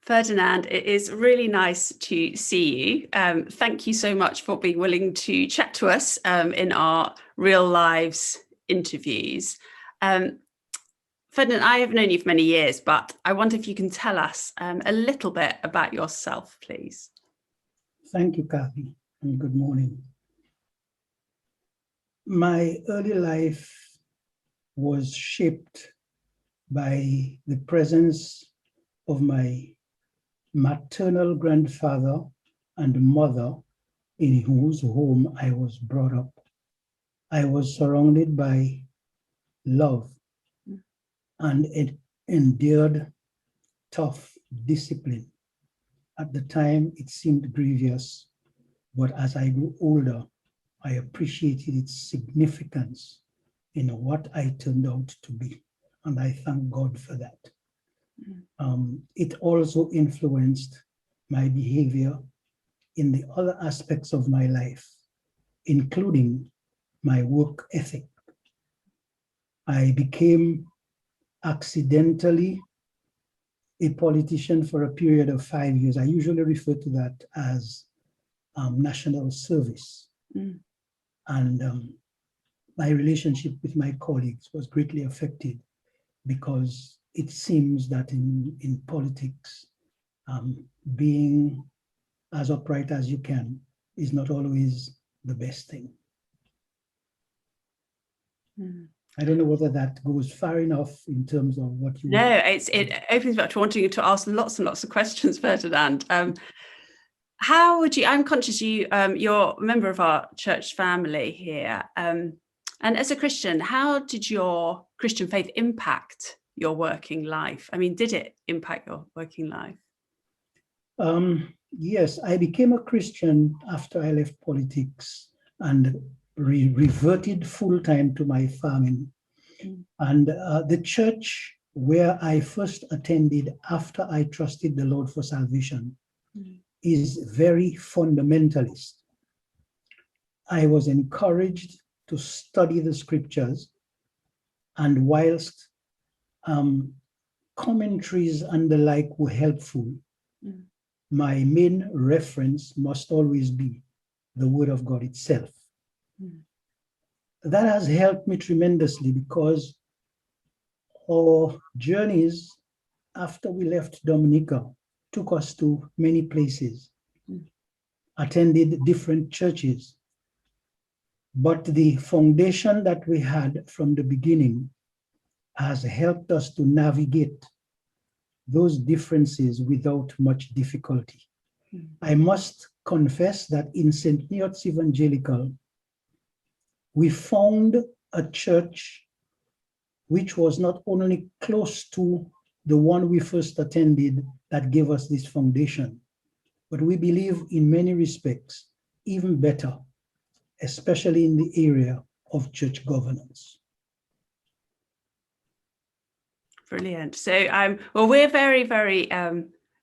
Ferdinand, it is really nice to see you. Thank you so much for being willing to chat to us in our real lives interviews. Ferdinand, I have known you for many years, but I wonder if you can tell us a little bit about yourself, please. Thank you, Kathy, and good morning. My early life was shaped by the presence of my maternal grandfather and mother, in whose home I was brought up. I was surrounded by love and it endured tough discipline. At the time, it seemed grievous, but as I grew older, I appreciated its significance in what I turned out to be, and I thank God for that. It also influenced my behavior in the other aspects of my life, including my work ethic. I became accidentally a politician for a period of 5 years. I usually refer to that as national service. And my relationship with my colleagues was greatly affected because it seems that in politics, being as upright as you can is not always the best thing. I don't know whether that goes far enough in terms of what you... No, it opens me up to wanting you to ask lots and lots of questions, Ferdinand. How would you, I'm conscious you're a member of our church family here. And as a Christian, how did your Christian faith impact your working life? I mean, did it impact your working life? Yes, I became a Christian after I left politics and reverted full-time to my farming. And the church where I first attended after I trusted the Lord for salvation is very fundamentalist. I was encouraged to study the scriptures, and whilst commentaries and the like were helpful, my main reference must always be the Word of God itself. That has helped me tremendously because our journeys after we left Dominica took us to many places, attended different churches. But the foundation that we had from the beginning has helped us to navigate those differences without much difficulty. I must confess that in St. Neots Evangelical, we found a church which was not only close to the one we first attended that gave us this foundation, but we believe in many respects even better, especially in the area of church governance. Brilliant. So, well, we're very, very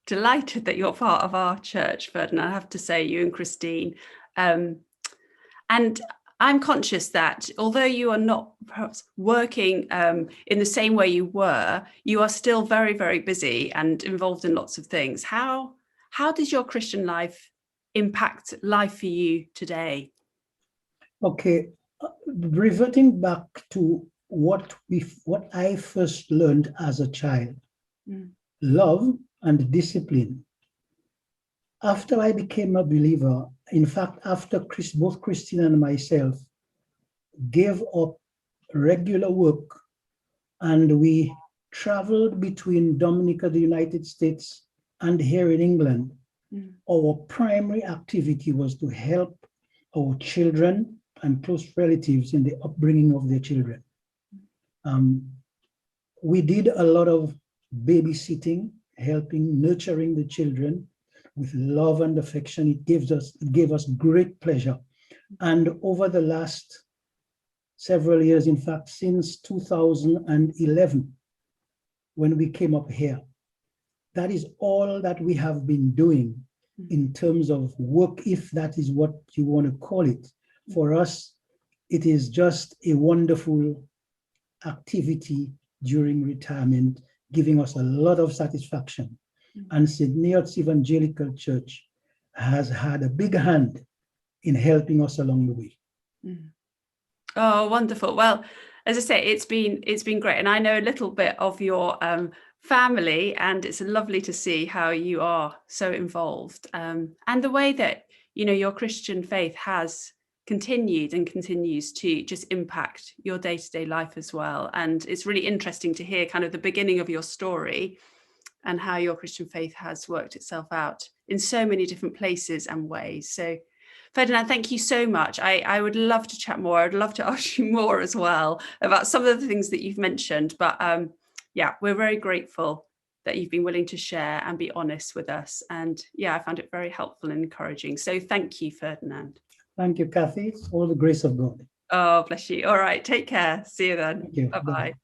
delighted that you're part of our church, Ferdinand. I have to say, you and Christine. And I'm conscious that although you are not perhaps working in the same way you were, you are still very, very busy and involved in lots of things. How does your Christian life impact life for you today? Okay, reverting back to what I first learned as a child, love and discipline. After I became a believer, in fact, after both Christine and myself gave up regular work and we traveled between Dominica, the United States, and here in England, our primary activity was to help our children and close relatives in the upbringing of their children. We did a lot of babysitting, helping, nurturing the children with love and affection. It gave us great pleasure. And over the last several years, in fact, since 2011, when we came up here, that is all that we have been doing in terms of work, if that is what you want to call it. For us, it is just a wonderful activity during retirement, giving us a lot of satisfaction. And St. Neots Evangelical Church has had a big hand in helping us along the way. Mm. Oh, wonderful. Well, as I say, it's been great. And I know a little bit of your family, and it's lovely to see how you are so involved, and the way that, you know, your Christian faith has continued and continues to just impact your day-to-day life as well. And it's really interesting to hear kind of the beginning of your story and how your Christian faith has worked itself out in so many different places and ways. So Ferdinand, thank you so much. I would love to chat more. I'd love to ask you more as well about some of the things that you've mentioned. But yeah, we're very grateful that you've been willing to share and be honest with us. And yeah, I found it very helpful and encouraging. So thank you, Ferdinand. Thank you, Kathy. All the grace of God. Oh, bless you. All right, take care. See you then. Thank you. Bye-bye.